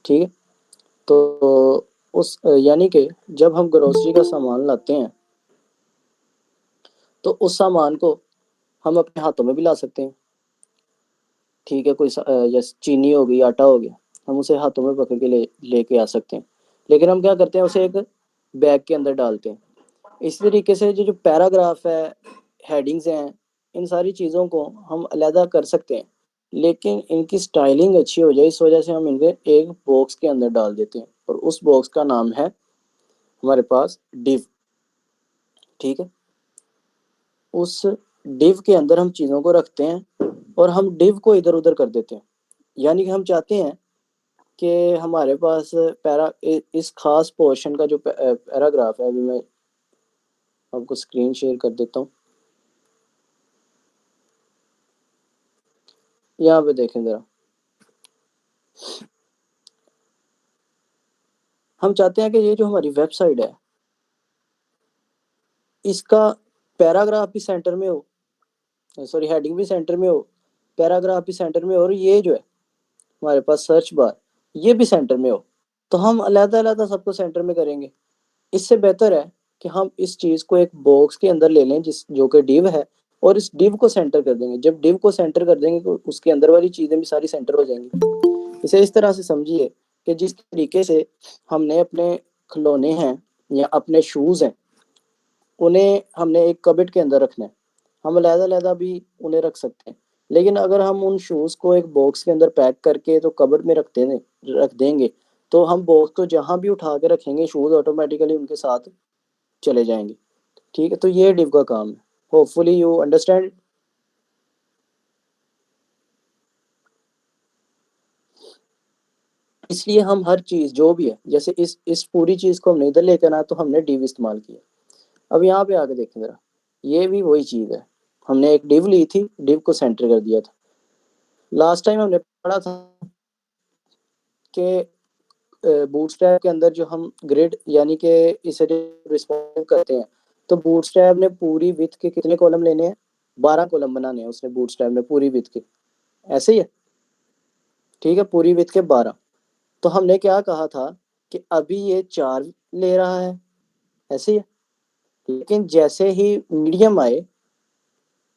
ठीक है। तो उस यानी कि जब हम ग्रोसरी का सामान लाते हैं तो उस सामान को हम अपने हाथों में भी ला सकते हैं। ठीक है, कोई जैसे चीनी हो गई, आटा हो गया, हम उसे हाथों में पकड़ के लेके आ सकते हैं। लेकिन हम क्या करते हैं, उसे एक बैग के अंदर डालते हैं। इसी तरीके से जो जो पैराग्राफ है, हेडिंग्स हैं, इन सारी चीज़ों को हम अलहदा कर सकते हैं, लेकिन इनकी स्टाइलिंग अच्छी हो जाए इस वजह से हम इनके एक बॉक्स के अंदर डाल देते हैं, और उस बॉक्स का नाम है हमारे पास डिव। ठीक है। उस डिव के अंदर हम चीज़ों को रखते हैं और हम डिव को इधर उधर कर देते हैं। यानी कि हम चाहते हैं कि हमारे पास इस खास पोर्शन का जो पैराग्राफ है, अभी मैं आपको स्क्रीन शेयर कर देता हूँ। यहाँ पे देखें ज़रा, हम चाहते हैं कि ये जो हमारी वेबसाइट है इसका पैराग्राफ भी सेंटर में हो, सॉरी हेडिंग भी सेंटर में हो, पैराग्राफ भी सेंटर में हो, और ये जो है हमारे पास सर्च बार ये भी सेंटर में हो। तो हम अलहदा अलहदा सबको सेंटर में करेंगे। इससे बेहतर है कि हम इस चीज़ को एक बॉक्स के अंदर ले लें जिस जो कि डिव है, और इस डिव को सेंटर कर देंगे। जब डिव को सेंटर कर देंगे तो उसके अंदर वाली चीज़ें भी सारी सेंटर हो जाएंगी। इसे इस तरह से समझिए कि जिस तरीके से हमने अपने खिलौने हैं या अपने शूज़ हैं, उन्हें हमने एक कबर्ड के अंदर रखना है, हम अलहदा-अलहदा भी उन्हें रख सकते हैं। लेकिन अगर हम उन शूज़ को एक बॉक्स के अंदर पैक करके तो कबर्ड में रख देंगे, तो हम बॉक्स को जहाँ भी उठा के रखेंगे शूज़ ऑटोमेटिकली उनके साथ चले जाएंगे। ठीक है, तो ये डिव का काम है। Hopefully you understand. इसलिए हम हर चीज़ जो भी है, जैसे इस पूरी चीज़ को हमने इधर लेकर आना तो हमने डिव इस्तेमाल किया। अब यहाँ पे आके देखें ज़रा, ये भी वही चीज़ है। हमने एक डिव ली थी, डिव को सेंटर कर दिया था। लास्ट टाइम हमने पढ़ा था कि बूटस्ट्रैप के अंदर जो हम ग्रिड यानी कि इसे रिस्पॉन्सिव करते हैं, तो बूटस्ट्रैप ने पूरी विड्थ के कितने कॉलम लेने हैं? 12 कॉलम बनाने हैं उसने, बूटस्ट्रैप ने पूरी विड्थ के। ऐसे ही है। ठीक है, पूरी विड्थ के 12। तो हमने क्या कहा था कि अभी ये 4 ले रहा है, ऐसे ही है। लेकिन जैसे ही मीडियम आए,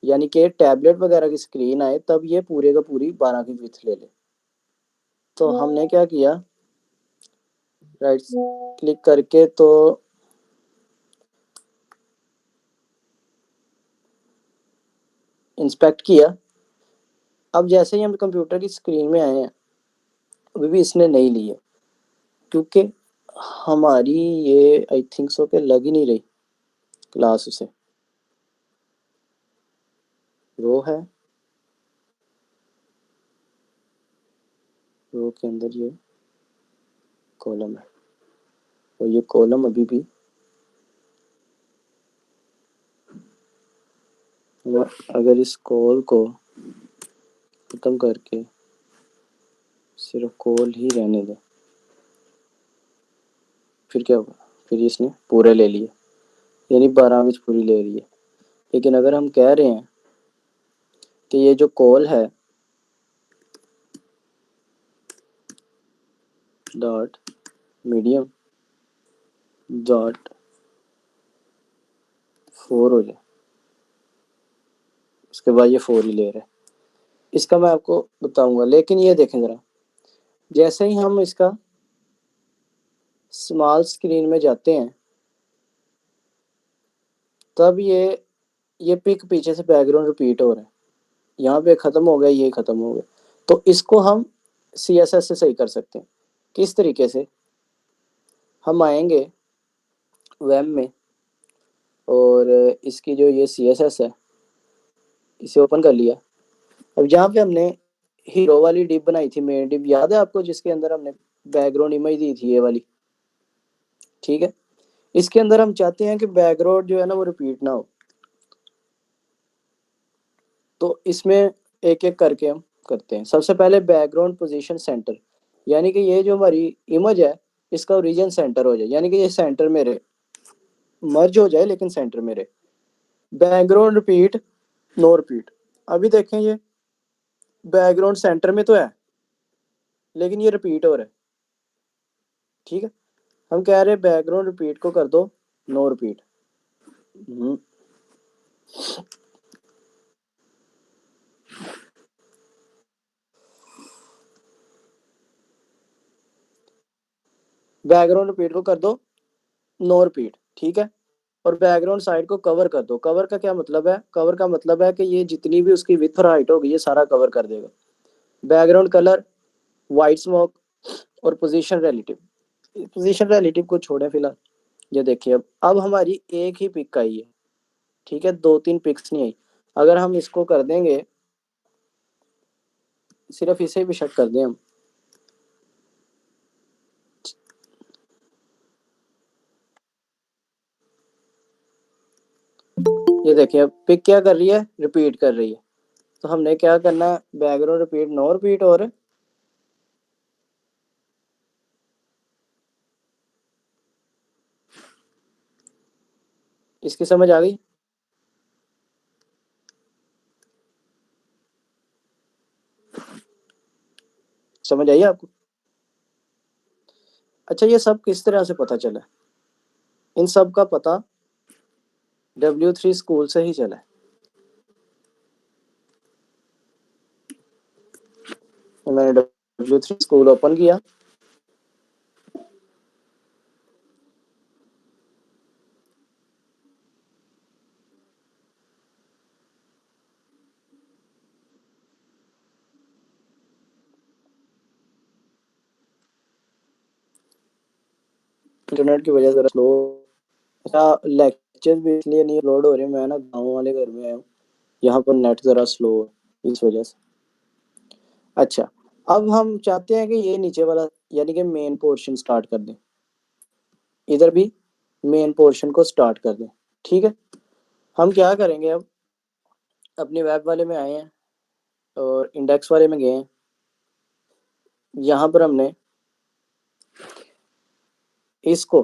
यानी कि टैबलेट वगैरह की स्क्रीन आए, तब ये पूरे का पूरी 12 की विड्थ ले ले। तो हमने क्या किया, राइट क्लिक करके तो इंस्पेक्ट किया। अब जैसे ही हम कंप्यूटर की स्क्रीन में आए हैं, अभी भी इसने नहीं ली है, क्योंकि हमारी ये आई थिंक सो के लग ही नहीं रही क्लास उसे। रो है, रो के अंदर ये कॉलम है, और ये कॉलम अभी भी अगर इस कॉल को खत्म करके सिर्फ कॉल ही रहने दें, फिर क्या होगा? फिर इसने पूरे ले लिए, यानी 12 विच पूरी ले रही है। लेकिन अगर हम कह रहे हैं कि ये जो कॉल है डॉट मीडियम डॉट 4 हो जाए, उसके बाद ये 4 ही ले रहा है, इसका मैं आपको बताऊंगा। लेकिन ये देखें ज़रा, जैसे ही हम इसका स्मॉल स्क्रीन में जाते हैं, तब ये पिक पीछे से बैकग्राउंड रिपीट हो रहा है। यहाँ पे ख़त्म हो गया, ये ख़त्म हो गया। तो इसको हम CSS से सही कर सकते हैं। किस तरीके से? हम आएंगे वेब में, और इसकी जो ये CSS है इसे ओपन कर लिया। अब जहाँ पे हमने हीरो वाली डिप बनाई थी, मेन डिप, याद है आपको, जिसके अंदर हमने बैकग्राउंड इमेज दी थी, ये वाली। ठीक है, इसके अंदर हम चाहते हैं कि बैकग्राउंड जो है ना वो रिपीट ना हो। तो इसमें एक एक करके हम करते हैं। सबसे पहले बैकग्राउंड पोजीशन सेंटर, यानी कि ये जो हमारी इमेज है इसका ओरिजिन सेंटर हो जाए, यानी कि ये सेंटर में रहे, मर्ज हो जाए लेकिन सेंटर में रहे। Background repeat, no repeat. अभी देखें, ये बैकग्राउंड सेंटर में तो है लेकिन ये रिपीट हो रहा है। ठीक है, हम कह रहे हैं बैकग्राउंड रिपीट को कर दो नो रिपीट। बैकग्राउंड रिपीट को कर दो नो रिपीट, ठीक है। और बैकग्राउंड साइड को कवर कर दो। कवर का क्या मतलब है? कवर का मतलब है कि ये जितनी भी उसकी विड्थ और हाइट होगी ये सारा कवर कर देगा। बैकग्राउंड कलर, वाइट स्मोक, और पोजीशन रिलेटिव। पोजीशन रिलेटिव को छोड़े फिलहाल। ये देखिए, अब हमारी एक ही पिक आई है, ठीक है, दो तीन पिक्स नहीं आई। अगर हम इसको कर देंगे, सिर्फ इसे भी शक कर दें हम, ये देखिए अब पिक क्या कर रही है, रिपीट कर रही है। तो हमने क्या करना है, बैकग्राउंड रिपीट नो रिपीट, और इसकी समझ आ गई? समझ आई आपको? अच्छा, ये सब किस तरह से पता चला? इन सब का पता W3 स्कूल से ही चला है। तो मैंने W3 स्कूल ओपन किया, इंटरनेट की वजह से स्लो। अच्छा, लेक्चर भी इसलिए नहीं लोड हो रहे, मैं ना गाँव वाले घर में आया हूँ, यहाँ पर नेट जरा स्लो है इस वजह से। अच्छा, अब हम चाहते हैं कि ये नीचे वाला यानी कि मेन पोर्शन स्टार्ट कर दें, इधर भी मेन पोर्शन को स्टार्ट कर दें, ठीक है। हम क्या करेंगे अब, अपने वेब वाले में आए हैं और इंडेक्स वाले में गए हैं। यहाँ पर हमने इसको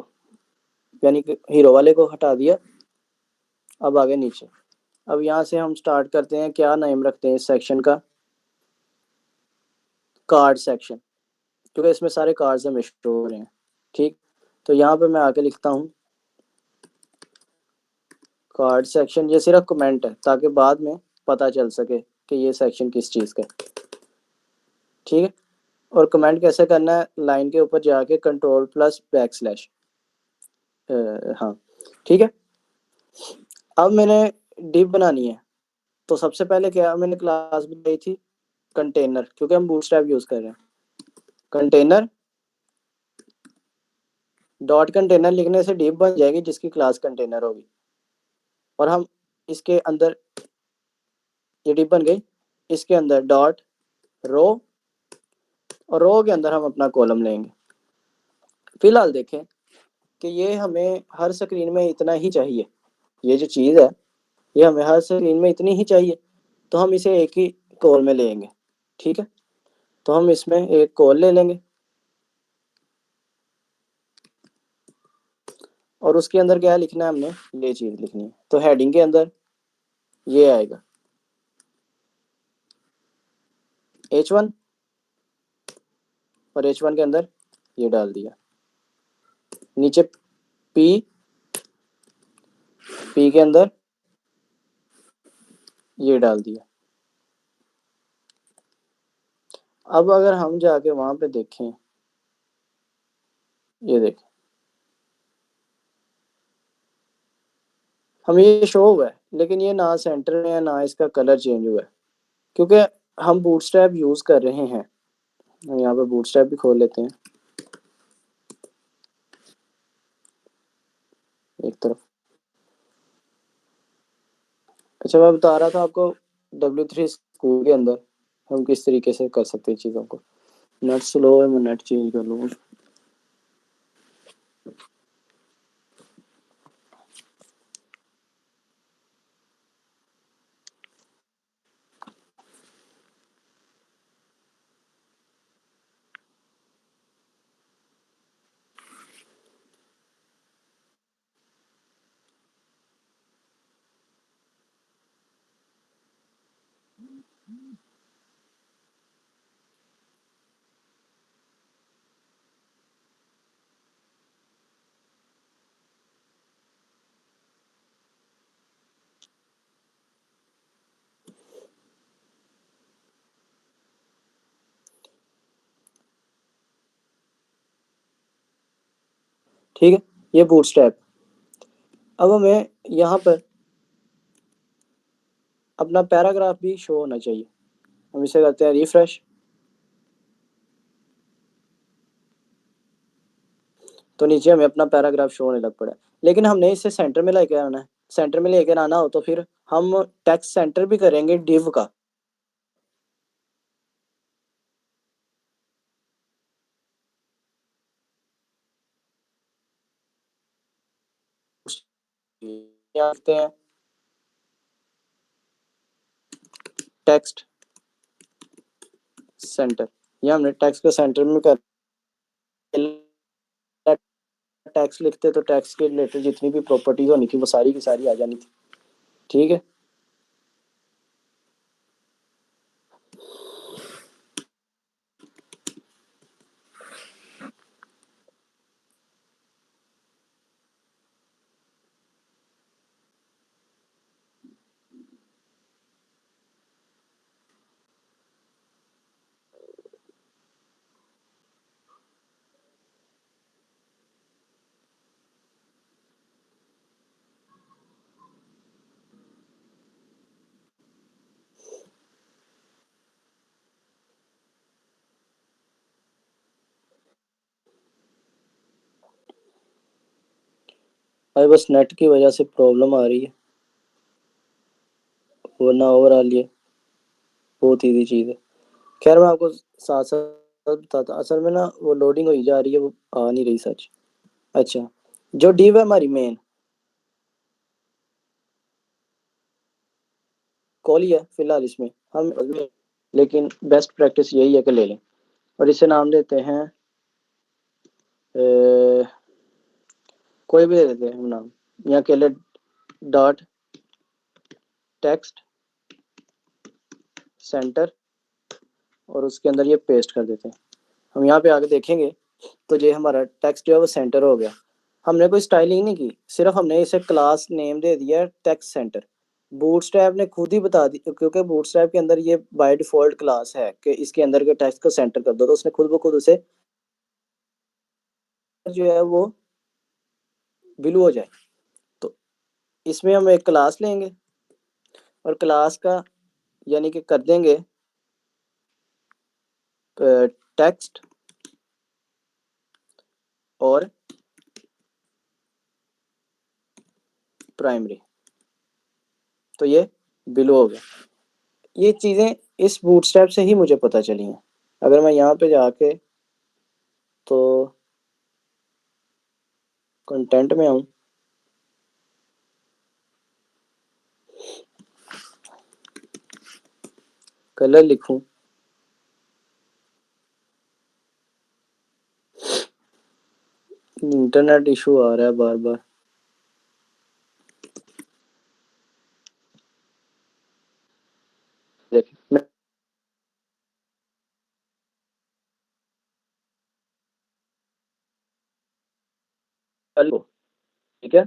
यानी कि हीरो वाले को हटा दिया। अब आगे नीचे, अब यहाँ से हम स्टार्ट करते हैं, क्या नेम रखते हैं इस सेक्शन का, कार्ड सेक्शन, क्योंकि इसमें सारे कार्ड्स हमें शो हो रहे हैं, ठीक। तो यहाँ पे मैं आके लिखता हूँ कार्ड सेक्शन। ये सिर्फ कमेंट है ताकि बाद में पता चल सके कि ये सेक्शन किस चीज़ का है, ठीक है। और कमेंट कैसे करना है, लाइन के ऊपर जाके कंट्रोल प्लस बैक स्लैश, हाँ, ठीक है। अब मैंने डिव बनानी है, तो सबसे पहले क्या मैंने क्लास बनाई थी, कंटेनर, क्योंकि हम बूटस्ट्रैप यूज कर रहे हैं। कंटेनर डॉट कंटेनर लिखने से डिव बन जाएगी जिसकी क्लास कंटेनर होगी, और हम इसके अंदर, ये डिव बन गई, इसके अंदर डॉट रो, और रो के अंदर हम अपना कॉलम लेंगे। फिलहाल देखें कि ये हमें हर स्क्रीन में इतना ही चाहिए, ये जो चीज़ है ये हमें हर स्क्रीन में इतनी ही चाहिए, तो हम इसे एक ही कॉल में लेंगे, ठीक है। तो हम इसमें एक कॉल ले लेंगे, और उसके अंदर क्या लिखना है हमने, ये चीज़ लिखनी है। तो हेडिंग के अंदर ये आएगा H1, और H1 के अंदर ये डाल दिया। नीचे P, P के अंदर ये डाल दिया। अब अगर हम जाके वहां पे देखें, ये देखें, हमें ये शो हुआ है, लेकिन ये ना सेंटर में है ना इसका कलर चेंज हुआ है, क्योंकि हम बूटस्ट्रैप यूज कर रहे हैं। हम यहाँ पे बूटस्ट्रैप भी खोल लेते हैं एक तरफ। अच्छा, मैं बता रहा था आपको W3 स्कूल के अंदर हम किस तरीके से कर सकते हैं चीज़ों को। नेट स्लो है, मैं नेट चेंज कर लूँगा। ठीक है, ये बूटस्ट्रैप। अब हमें यहाँ पर अपना पैराग्राफ भी शो होना चाहिए। हम इसे करते हैं रिफ्रेश। तो नीचे हमें अपना पैराग्राफ शो होने लग पड़ा है, लेकिन हमने इसे सेंटर में लेकर आना है। सेंटर में लेकर आना हो तो फिर हम टेक्स्ट सेंटर भी करेंगे डिव का। यहाँ लिखते हैं टेक्स्ट सेंटर। ये हमने टेक्स्ट को सेंटर में कर, टेक्स्ट लिखते तो टेक्स्ट के रिलेटेड जितनी भी प्रॉपर्टीज होनी थी वो सारी की सारी आ जानी थी। ठीक है, भाई बस नेट की वजह से प्रॉब्लम आ रही है, वरना ओवरऑल ये बहुत ईजी चीज़ है। खैर मैं आपको साथ साथ बताता, असल में ना वो लोडिंग हुई जा रही है, वो आ नहीं रही सच। अच्छा, जो डिव है हमारी मेन कॉल ही है फिलहाल, इसमें हम, लेकिन बेस्ट प्रैक्टिस यही है कि ले लें और इसे नाम देते हैं कोई भी दे देते हैं हम नाम, यहाँ के लिए डॉट टेक्स्ट सेंटर और उसके अंदर ये पेस्ट कर देते हैं। हम यहाँ पे आके देखेंगे तो ये हमारा टेक्स्ट जो है वो सेंटर हो गया। हमने कोई स्टाइलिंग नहीं की, सिर्फ हमने इसे क्लास नेम दे दिया टेक्स्ट सेंटर। बूटस्ट्रैप ने खुद ही बता दी, क्योंकि बूटस्ट्रैप के अंदर ये बाय डिफॉल्ट क्लास है कि इसके अंदर के टेक्स्ट को सेंटर कर दो, तो उसने खुद ब खुद उसे जो है वो बिलू हो जाए। तो इसमें हम एक क्लास लेंगे और क्लास का यानी कि कर देंगे टेक्स्ट और प्राइमरी, तो ये बिलो हो गया। ये चीज़ें इस बूटस्ट्रैप से ही मुझे पता चली हैं। अगर मैं यहाँ पे जाके तो कंटेंट में आऊँ, कलर लिखूँ, इंटरनेट इशू आ रहा है बार बार। देखिए मैं ठीक है,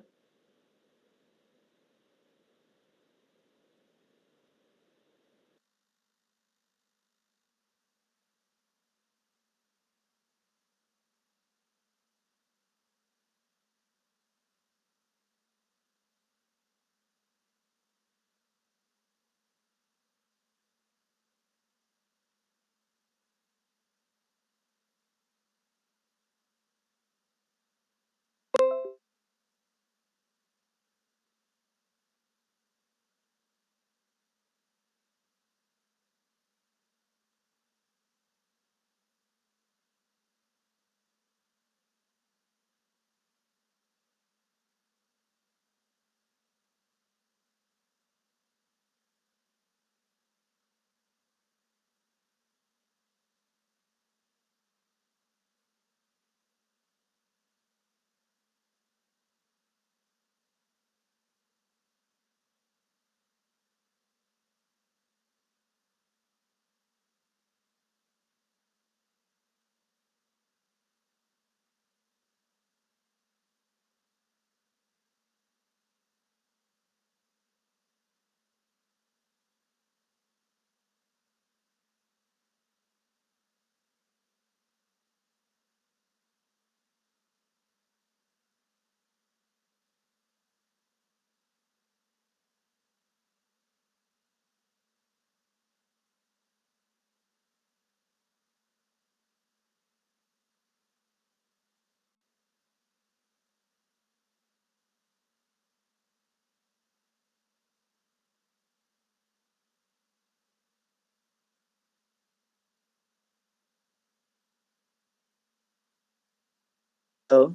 तो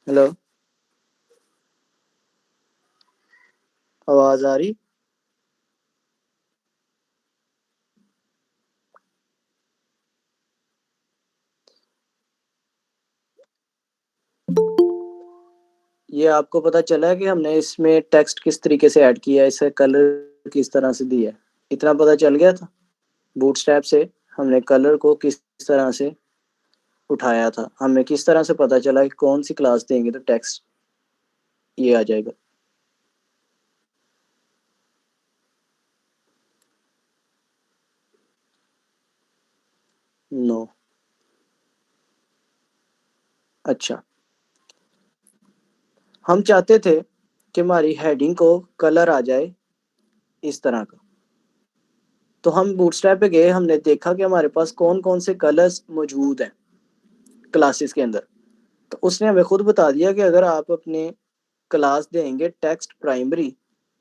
हेलो, आवाज आ रही? ये आपको पता चला है कि हमने इसमें टेक्स्ट किस तरीके से ऐड किया है, इसे कलर किस तरह से दिया है? इतना पता चल गया था? बूटस्ट्रैप से हमने कलर को किस तरह से उठाया था, हमें किस तरह से पता चला कि कौन सी क्लास देंगे तो टेक्स्ट ये आ जाएगा। नो। अच्छा, हम चाहते थे कि हमारी हेडिंग को कलर आ जाए इस तरह का। तो हम बूटस्ट्रैप पे गए, हमने देखा कि हमारे पास कौन कौन से कलर्स मौजूद हैं क्लासेस के अंदर। तो उसने हमें खुद बता दिया कि अगर आप अपने क्लास देंगे टेक्स्ट प्राइमरी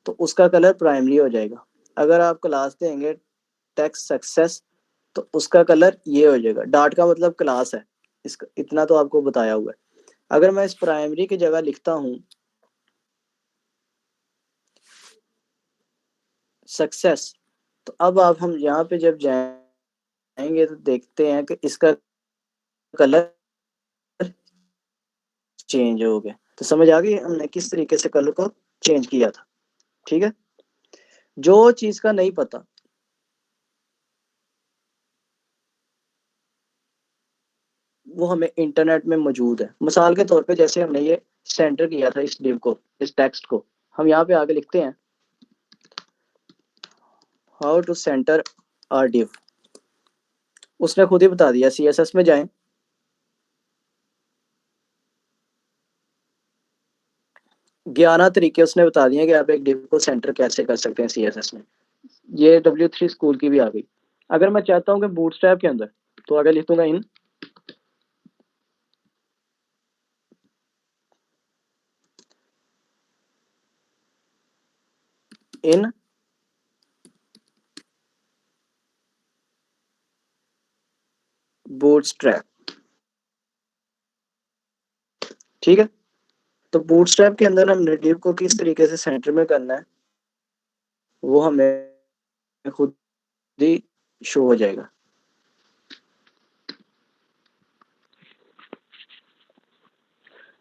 तो उसका कलर प्राइमरी हो जाएगा। अगर आप क्लास देंगे टेक्स्ट सक्सेस तो उसका कलर ये हो जाएगा। डार्ट का मतलब क्लास है, इसका इतना तो आपको बताया हुआ है। अगर मैं इस प्राइमरी की जगह लिखता हूँ सक्सेस, तो अब आप हम यहाँ पे जब जाएंगे तो देखते हैं कि इसका कलर चेंज हो गया। तो समझ आ गई हमने किस तरीके से कलर को चेंज किया था। ठीक है, जो चीज का नहीं पता वो हमें इंटरनेट में मौजूद है। मिसाल के तौर पे जैसे हमने ये सेंटर किया था इस डिव को, इस टेक्स्ट को, हम यहाँ पे आगे लिखते हैं how to centre are div. उसने खुद ही बता दिया, सीएसएस में जाएं, 11 तरीके उसने बता दिए कि आप एक डिव को सेंटर कैसे कर सकते हैं सीएसएस में। ये W3 स्कूल की भी आ गई। अगर मैं चाहता हूँ कि बूटस्ट्रैप के अंदर, तो आगे लिखूंगा इन बूटस्ट्रैप। ठीक है, तो बूटस्ट्रैप के अंदर हमने डिव को किस तरीके से सेंटर में करना है वो हमें खुद ही शो हो जाएगा।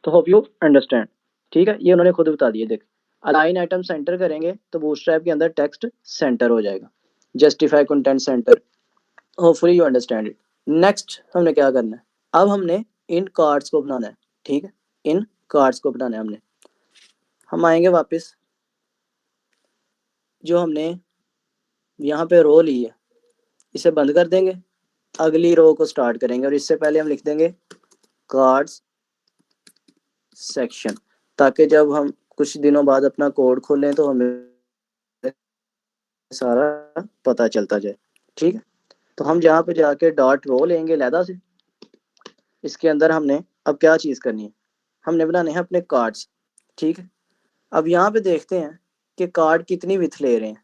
तो होप यू अंडरस्टैंड। ठीक है, ये उन्होंने खुद बता दिया। देख, अलाइन आइटम सेंटर करेंगे तो बूटस्ट्रैप के अंदर टेक्स्ट सेंटर हो जाएगा। Justify content centre. Hopefully you understand it. Next हमने क्या करना है, अब हमने इन कार्ड्स को बनाना है। ठीक है, इन कार्ड्स को बनाना है हमने। हम आएंगे वापस, जो हमने यहाँ पे रो ली है इसे बंद कर देंगे, अगली रो को स्टार्ट करेंगे और इससे पहले हम लिख देंगे कार्ड्स सेक्शन, ताकि जब हम कुछ दिनों बाद अपना कोड खोलें तो हमें सारा पता चलता जाए। ठीक है, तो हम जहाँ पे जाके डॉट रो लेंगे लैदा से, इसके अंदर हमने अब क्या चीज़ करनी है, हमने बनाने हैं अपने कार्ड्स। ठीक है, अब यहाँ पे देखते हैं कि कार्ड कितनी विथ ले रहे हैं।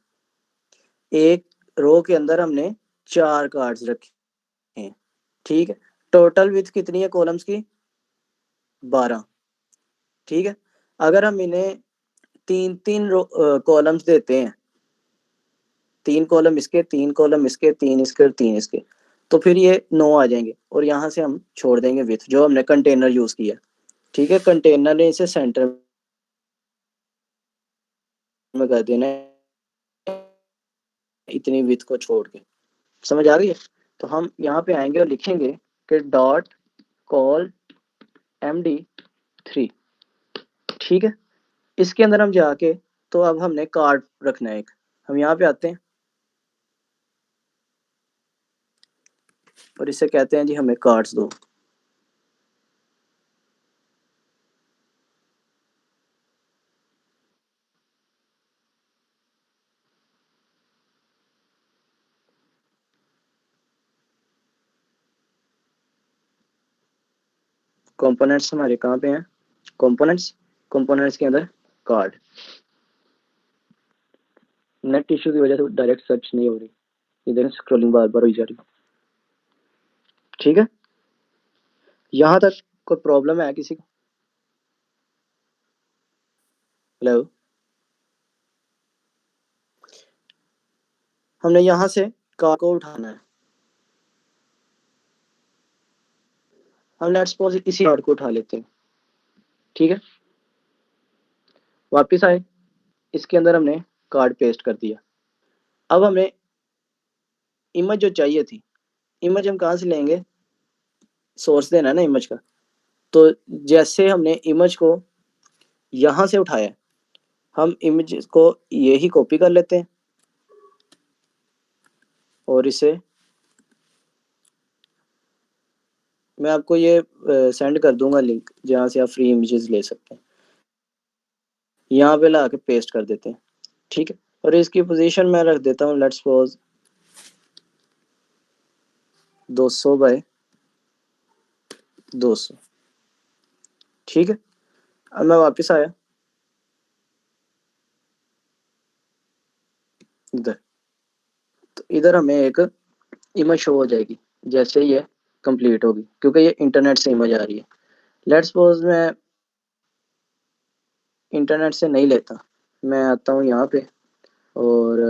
एक रो के अंदर हमने 4 कार्ड्स रखे हैं। ठीक है, टोटल विथ कितनी है कॉलम्स की? 12। ठीक है, अगर हम इन्हें तीन तीन कॉलम्स देते हैं, 3 कॉलम इसके, 3 कॉलम इसके, 3 इसके और 3 इसके, तो फिर ये 9 आ जाएंगे और यहाँ से हम छोड़ देंगे विथ जो हमने कंटेनर यूज किया। ठीक है, कंटेनर ने इसे सेंटर में कर देना है इतनी विथ को छोड़ के। समझ आ गई है? तो हम यहाँ पे आएंगे और लिखेंगे कि डॉट कॉल MD3। ठीक है, इसके अंदर हम जाके, तो अब हमने कार्ड रखना है एक। हम यहाँ पे आते हैं और इसे कहते हैं जी हमें कार्ड्स दो। कंपोनेंट्स हमारे कहाँ पे हैं? कंपोनेंट्स, कंपोनेंट्स के अंदर कार्ड। नेट इशू की वजह से डायरेक्ट सर्च नहीं हो रही, इधर स्क्रॉलिंग बार बार हो जा रही। ठीक है, यहाँ तक कोई प्रॉब्लम है किसी को? हेलो, हमने यहाँ से कार को उठाना है। हम लेट्स सपोज इसी कार्ड को उठा लेते हैं। ठीक है, वापस आए, इसके अंदर हमने कार्ड पेस्ट कर दिया। अब हमें इमेज जो चाहिए थी, इमेज हम कहाँ से लेंगे? सोर्स देना है ना इमेज का। तो जैसे हमने इमेज को यहाँ से उठाया, हम इमेज को यही कॉपी कर लेते हैं और इसे मैं आपको ये सेंड कर दूंगा लिंक, जहाँ से आप फ्री इमेजेस ले सकते हैं। यहाँ पे ला के पेस्ट कर देते हैं। ठीक है, और इसकी पोजीशन मैं रख देता हूँ लेट्स सपोज 200 बाय 200। ठीक है, अब मैं वापस आया इधर, तो इधर हमें एक इमेज शो हो जाएगी जैसे ही ये कंप्लीट होगी, क्योंकि ये इंटरनेट से इमेज आ रही है। लेट्स सपोज मैं इंटरनेट से नहीं लेता, मैं आता हूँ यहाँ पे और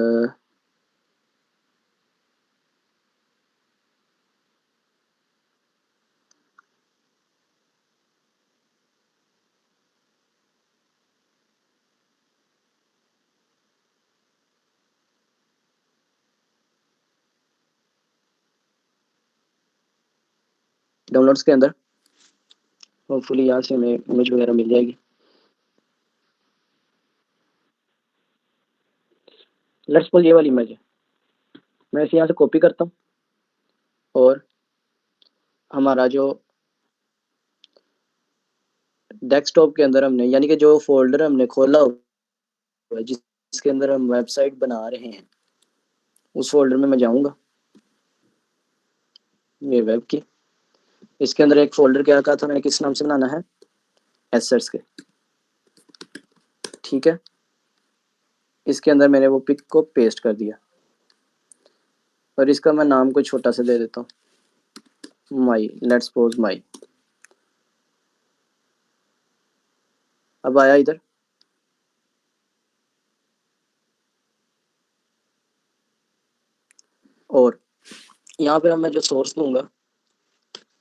डाउनलोड्स के अंदर होपफुली यहाँ से हमें इमेज वगैरह मिल जाएगी। लेट्स सपोज ये वाली इमेज है, मैं इसे यहाँ से कॉपी करता हूँ और हमारा जो डेस्कटॉप के अंदर हमने, यानी कि जो फोल्डर हमने खोला हुआ है जिसके अंदर हम वेबसाइट बना रहे हैं, उस फोल्डर में मैं जाऊँगा, ये वेब की। इसके अंदर एक फोल्डर क्या कहा था मैंने, किस नाम से बनाना है? एसेट्स के। ठीक है, इसके अंदर मैंने वो पिक को पेस्ट कर दिया और इसका मैं नाम को छोटा सा दे देता हूँ, माई, लेट्स सपोज माई। अब आया इधर, और यहाँ पे मैं जो सोर्स दूंगा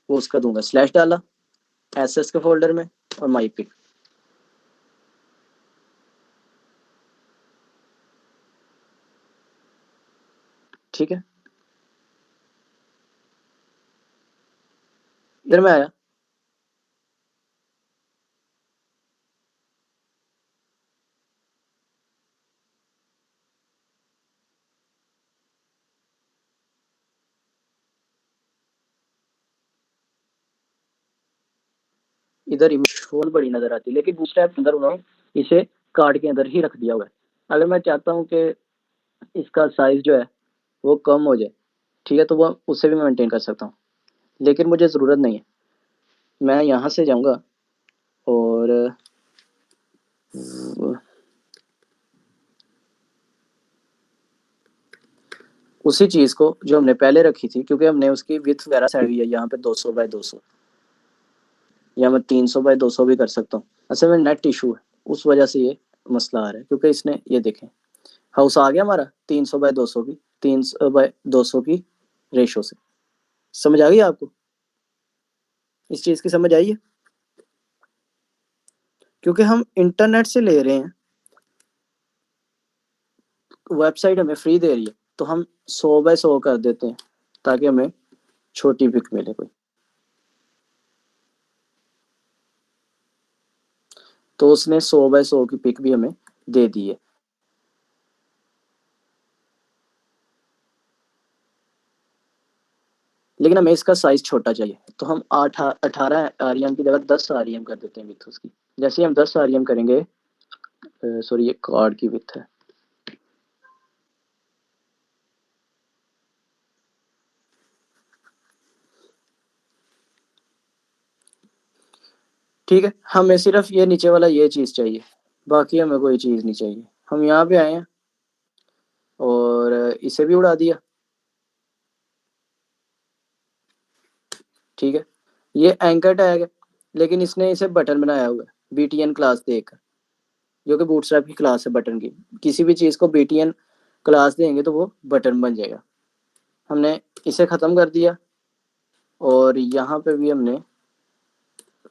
वो उसका दूंगा, स्लैश डाला एसेट्स के फोल्डर में और माई पिक। ठीक है, इधर में आया, इधर इमेज फोल बड़ी नजर आती है, लेकिन दूसरे ऐप के अंदर उन्होंने इसे कार्ड के अंदर ही रख दिया हुआ है। अगर मैं चाहता हूँ कि इसका साइज जो है वो कम हो जाए, ठीक है, तो वो उससे भी मैं मेंटेन कर सकता हूँ, लेकिन मुझे ज़रूरत नहीं है। मैं यहाँ से जाऊँगा और उसी चीज़ को जो हमने पहले रखी थी, क्योंकि हमने उसकी विथ वगैरह सेट हुई है यहाँ पे 200 बाय 200, या मैं 300 बाय 200 भी कर सकता हूँ। असल में नेट इशू है, उस वजह से ये मसला आ रहा है, क्योंकि इसने ये देखें हाउस आ गया हमारा 300 बाय 200 की, 300 बाय 200 की रेशो से। समझ आ गई आपको? इस चीज़ की समझ आई है? क्योंकि हम इंटरनेट से ले रहे हैं, वेबसाइट हमें फ्री दे रही है, तो हम 100 बाय 100 कर देते हैं ताकि हमें छोटी पिक मिले कोई। तो उसने 100 बाय 100 की पिक भी हमें दे दी है। लेकिन हमें इसका साइज छोटा चाहिए, तो हम 18 आरईएम की जगह 10 आरईएम कर देते हैं विथ उसकी। जैसे ही हम 10 आरईएम करेंगे, सॉरी ये कार्ड की विथ है, ठीक है, हमें सिर्फ ये नीचे वाला ये चीज़ चाहिए, बाकी हमें कोई चीज़ नहीं चाहिए। हम यहाँ पे आए हैं और इसे भी उड़ा दिया। ठीक है, ये एंकर टैग है, लेकिन इसने इसे बटन बनाया हुआ है btn क्लास देकर, जो कि बूटस्ट्रैप की क्लास है बटन की। किसी भी चीज़ को btn क्लास देंगे तो वो बटन बन जाएगा। हमने इसे ख़त्म कर दिया और यहाँ पे भी हमने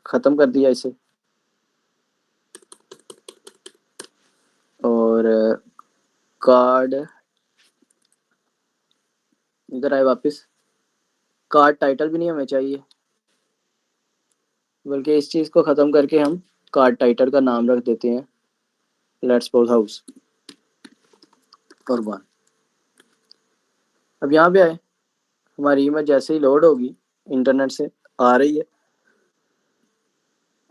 ख़त्म कर दिया इसे। और कार्ड, इधर आए वापस, कार्ड टाइटल भी नहीं हमें चाहिए, बल्कि इस चीज़ को ख़त्म करके हम कार्ड टाइटल का नाम रख देते हैं लेट्स सपोज हाउस और वन। अब यहाँ पे आए, हमारी इमेज जैसे ही लोड होगी इंटरनेट से आ रही है,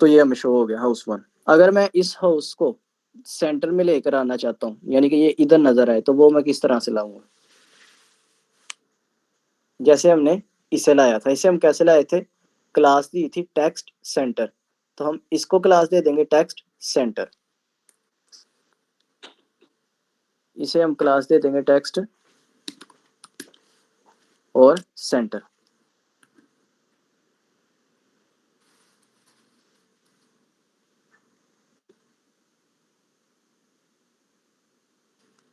तो ये हमें शो हो गया हाउस वन। अगर मैं इस हाउस को सेंटर में लेकर आना चाहता हूँ, यानी कि ये इधर नजर आए, तो वो मैं किस तरह से लाऊंगा? जैसे हमने इसे लाया था, इसे हम कैसे लाए थे? क्लास दी थी टेक्स्ट सेंटर, तो हम इसको क्लास दे देंगे टेक्स्ट सेंटर, इसे हम क्लास दे देंगे टेक्स्ट और सेंटर।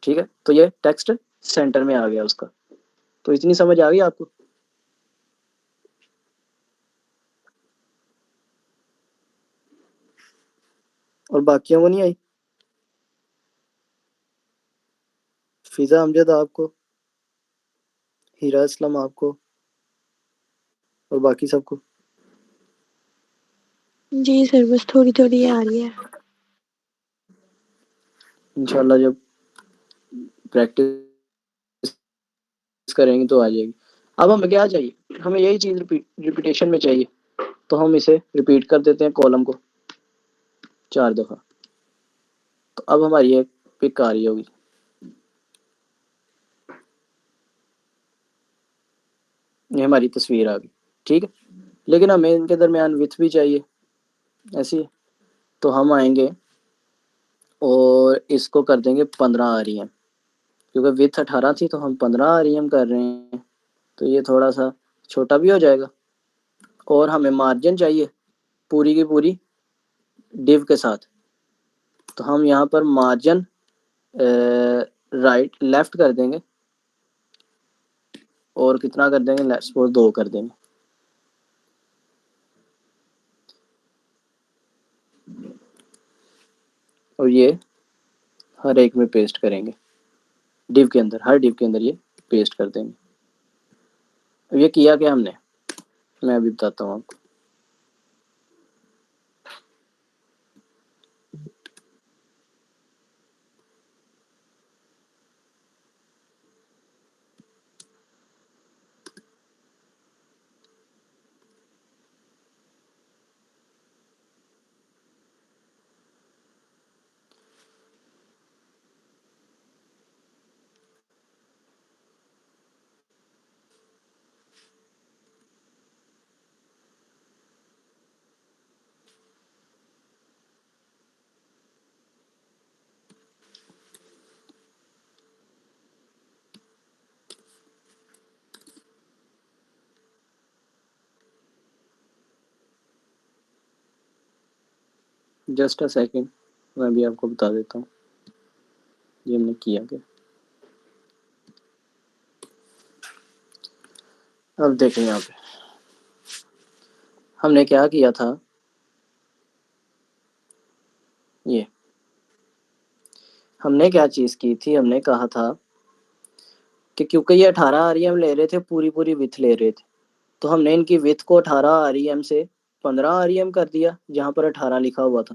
ठीक है, तो ये टेक्स्ट सेंटर में आ गया उसका। तो इतनी समझ आ गई आपको? और बाकियों को नहीं आई? फिजा अमजद आपको, हीरा असलम आपको, और बाकी सबको? जी सर, बस थोड़ी थोड़ी आ रही है। इंशाल्लाह जब प्रैक्टिस करेंगे तो आ जाएगी। अब हमें क्या चाहिए? हमें यही चीज़ रिपीटेशन में चाहिए, तो हम इसे रिपीट कर देते हैं कॉलम को 4 दफ़ा। तो अब हमारी एक पिक आ रही होगी, ये हमारी तस्वीर आ गई। ठीक है, लेकिन हमें इनके दरमियान विथ भी चाहिए ऐसी, तो हम आएंगे और इसको कर देंगे 15 REM, क्योंकि विथ 18 थी तो हम 15 REM कर रहे हैं, तो ये थोड़ा सा छोटा भी हो जाएगा। और हमें मार्जिन चाहिए पूरी की पूरी डिव के साथ, तो हम यहाँ पर मार्जिन राइट लेफ्ट कर देंगे, और कितना कर देंगे? लेट्स सपोज 2 कर देंगे। और ये हर एक में पेस्ट करेंगे, डिव के अंदर, हर डिव के अंदर ये पेस्ट कर देंगे। अब ये किया क्या हमने, मैं अभी बताता हूँ आपको। जस्ट अ सेकेंड, मैं भी आपको बता देता हूँ ये हमने किया क्या। अब देखें यहाँ पे हमने क्या किया था, ये हमने क्या चीज़ की थी, हमने कहा था कि क्योंकि ये 18 REM ले रहे थे, पूरी पूरी विथ ले रहे थे, तो हमने इनकी विथ को 18 REM से 15 REM कर दिया, जहाँ पर 18 लिखा हुआ था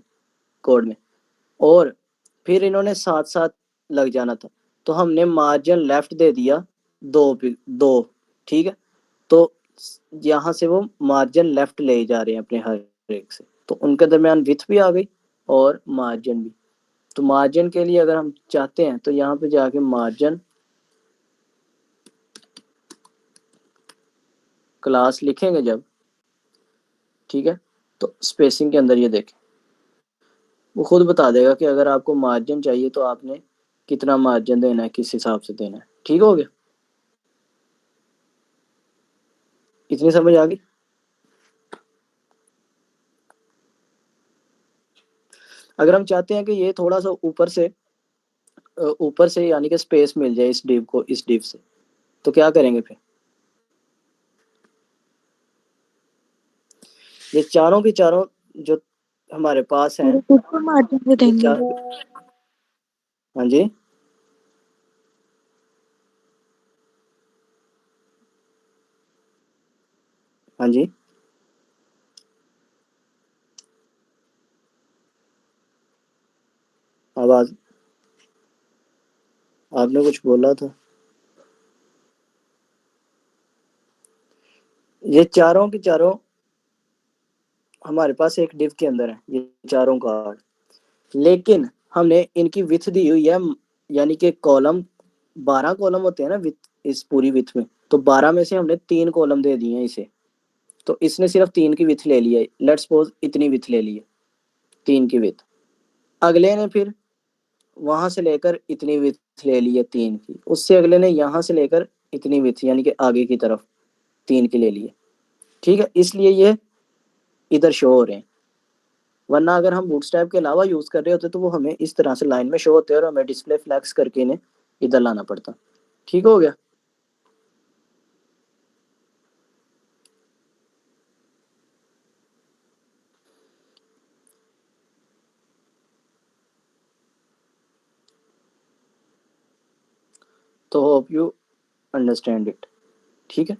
कोड में। और फिर इन्होंने साथ साथ लग जाना था, तो हमने मार्जिन लेफ्ट दे दिया 2 ठीक है, तो यहाँ से वो मार्जिन लेफ्ट ले जा रहे हैं अपने हर एक से, तो उनके दरमियान विथ भी आ गई और मार्जिन भी। तो मार्जिन के लिए अगर हम चाहते हैं तो यहाँ पे जाके मार्जिन क्लास लिखेंगे जब, ठीक है, तो स्पेसिंग के अंदर ये देखें, वो खुद बता देगा कि अगर आपको मार्जिन चाहिए तो आपने कितना मार्जिन देना है, किस हिसाब से देना है। ठीक हो गया, इतनी समझ आ गई? अगर हम चाहते हैं कि ये थोड़ा सा ऊपर से यानी कि स्पेस मिल जाए इस डिव को इस डिव से, तो क्या करेंगे फिर? ये चारों की चारों जो हमारे पास हैं, पूरे खुद को मार्जिन पे ये देंगे। चार। हाँ जी। हाँ जी। आवाज, आपने कुछ बोला था। ये चारों की चारों हमारे पास एक डिव के अंदर है, ये चारों कार्ड। लेकिन हमने इनकी विथ दी हुई है, यानी कि कॉलम 12 कॉलम होते हैं ना विथ, इस पूरी विथ में, तो 12 में से हमने 3 कॉलम दे दिए हैं इसे। तो इसने सिर्फ 3 की विथ ले ली है, लेट्स सपोज इतनी विथ ले ली है, 3 की विथ। अगले ने फिर वहां से लेकर इतनी विथ ले ली है 3 की, उससे अगले ने यहां से लेकर इतनी विथ यानी कि आगे की तरफ 3 की ले ली है। ठीक है, इसलिए ये इधर शो हो रहे हैं। वरना अगर हम बूटस्ट्रैप के अलावा यूज कर रहे होते तो वो हमें इस तरह से लाइन में शो होते और हमें डिस्प्ले फ्लैक्स करके इन्हें इधर लाना पड़ता। ठीक हो गया? तो होप यू अंडरस्टैंड इट। ठीक है,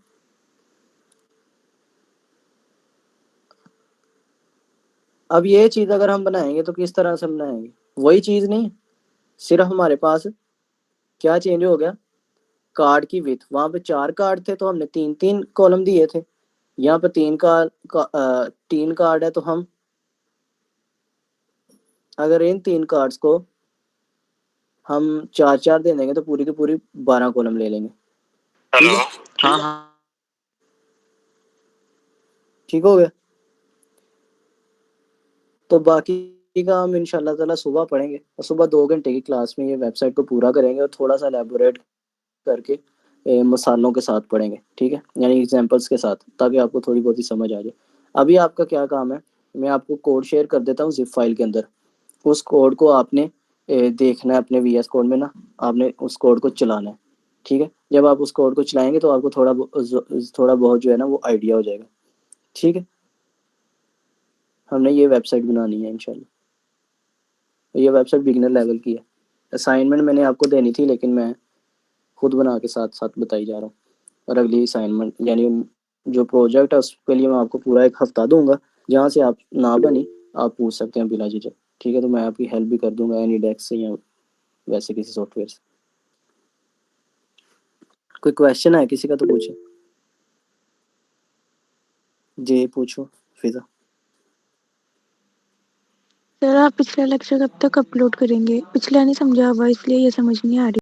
अब ये चीज अगर हम बनाएंगे तो किस तरह से बनाएंगे? वही चीज नहीं, सिर्फ हमारे पास क्या चेंज हो गया, कार्ड की विथ। वहां पे 4 कार्ड थे तो हमने 3 3 कॉलम दिए थे। यहाँ पे 3 कार्ड है तो हम अगर इन 3 कार्ड्स को हम 4 4 दे देंगे तो पूरी की पूरी 12 कॉलम ले लेंगे। हेलो। ठीक है, हाँ हाँ। ठीक हो गया? तो बाकी का हम इंशाल्लाह ताला सुबह पढ़ेंगे, और सुबह 2 घंटे की क्लास में ये वेबसाइट को पूरा करेंगे और थोड़ा सा एलेबोरेट करके मसालों के साथ पढ़ेंगे। ठीक है, यानी एग्जांपल्स के साथ, ताकि आपको थोड़ी बहुत ही समझ आ जाए। अभी आपका क्या काम है, मैं आपको कोड शेयर कर देता हूँ जिप फाइल के अंदर। उस कोड को आपने देखना है अपने वीएस कोड में ना, आपने उस कोड को चलाना है। ठीक है, जब आप उस कोड को चलाएंगे तो आपको थोड़ा बहुत जो है ना वो आइडिया हो जाएगा। ठीक है, हमने ये वेबसाइट बनानी है इंशाल्लाह। ये वेबसाइट बिगिनर लेवल की है। असाइनमेंट मैंने आपको देनी थी लेकिन मैं खुद बना के साथ साथ बताई जा रहा हूँ। और अगली असाइनमेंट यानी जो प्रोजेक्ट है उसके लिए मैं आपको पूरा 1 हफ्ता दूंगा। जहाँ से आप ना बनी आप पूछ सकते हैं बिला झिझक। ठीक है, तो मैं आपकी हेल्प भी कर दूंगा एनीडेक्स से या वैसे किसी सॉफ्टवेयर से। कोई क्वेश्चन है किसी का तो पूछे। जी पूछो फिजा। सर आप पिछला लेक्चर कब तक अपलोड करेंगे? पिछला नहीं समझा हुआ इसलिए ये समझ नहीं आ रही।